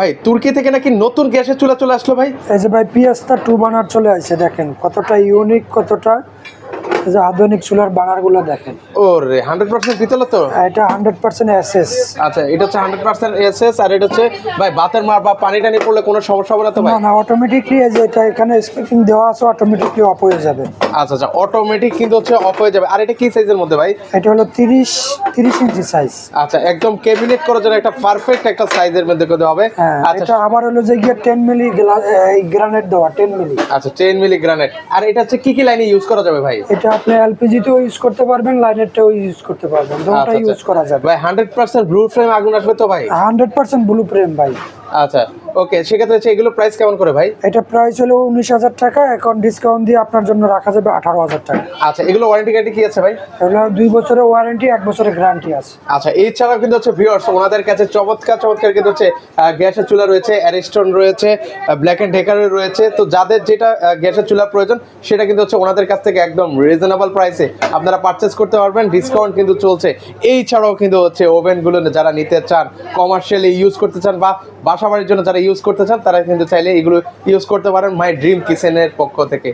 ভাই তুর্কি থেকে নাকি নতুন গ্যাসের চুলা চলে আসলো ভাই? এই যে ভাই পিয়াস্তা 2 বার্নার চলে আসছে, দেখেন কতটা ইউনিক, কতটা এই যে আধুনিক চুলার বার্নারগুলো দেখেন। ওরে 100% পিতল তো? এটা 100% এসএস। আচ্ছা, এটা হচ্ছে 100% এসএস। আর এটা হচ্ছে ভাই বাতের মার বা পানি টানি পড়লে কোনো সমস্যা হবে না তো ভাই? না না, অটোমেটিকলি এই যে এটা এখানে স্পিকিং দেওয়া আছে, অটোমেটিকলি অফ হয়ে যাবে। আচ্ছা আচ্ছা, অটোমেটিক কিন্তু হচ্ছে অফ হয়ে যাবে। আর এটা কি সাইজের মধ্যে ভাই? এটা হলো 30 ইঞ্চি সাইজ। আচ্ছা, একদম ক্যাবিনেট করার জন্য একটা পারফেক্ট একটা সাইজের মধ্যে করতে হবে। হ্যাঁ, আচ্ছা এটা আবার হলো যে গিয়ে 10 মিলি গ্রানাইট দেওয়া, 10 মিলি। আচ্ছা, 10 মিলি গ্রানাইট। আর এটা হচ্ছে কি কি লাইনে ইউজ করা যাবে ভাই? এটা আপনি এলপিজি তেও ইউজ করতে পারবেন, লাইনেরটাও ইউজ করতে পারবেন, দুটোই ইউজ করা যাবে ভাই 100% ব্লু ফ্লেম আগুন আসবে তো ভাই? 100% ব্লু ফ্রেম ভাই। আচ্ছা ওকে, সেক্ষেত্রে হচ্ছে এগুলো প্রাইস কেমন করে ভাই? এটা প্রাইস হলো 19,000 টাকা, এখন ডিসকাউন্ট দিয়ে আপনার জন্য রাখা যাবে 18,000 টাকা। আচ্ছা, এগুলো ওয়ারেন্টি গ্যারান্টি কি আছে ভাই? এগুলো 2 বছরের ওয়ারেন্টি, 1 বছরের গ্যারান্টি আছে। আচ্ছা, এছাড়াও কিন্তু হচ্ছে ভিউয়ার্স ওনাদের কাছে চমৎকার চমৎকার কিন্তু হচ্ছে গ্যাসের চুলা রয়েছে, অ্যারিস্টন রয়েছে, ব্ল্যাক এন্ড ডেকারের রয়েছে। তো যাদের যেটা গ্যাসের চুলার প্রয়োজন সেটা কিন্তু হচ্ছে ওনাদের কাছ থেকে একদম রিজনেবল প্রাইসে আপনারা পারচেস করতে পারবেন, ডিসকাউন্ট কিন্তু চলছে। এই ছাড়াও কিন্তু হচ্ছে ওভেনগুলো যারা নিতে চান, কমার্শিয়ালি ইউজ করতে চান বা বাসা বাড়ির জন্য যারা ইউজ করতে চান, তারা কিন্তু চাইলে এগুলো ইউজ করতে পারেন মাই ড্রিম কিচেনের পক্ষ থেকে।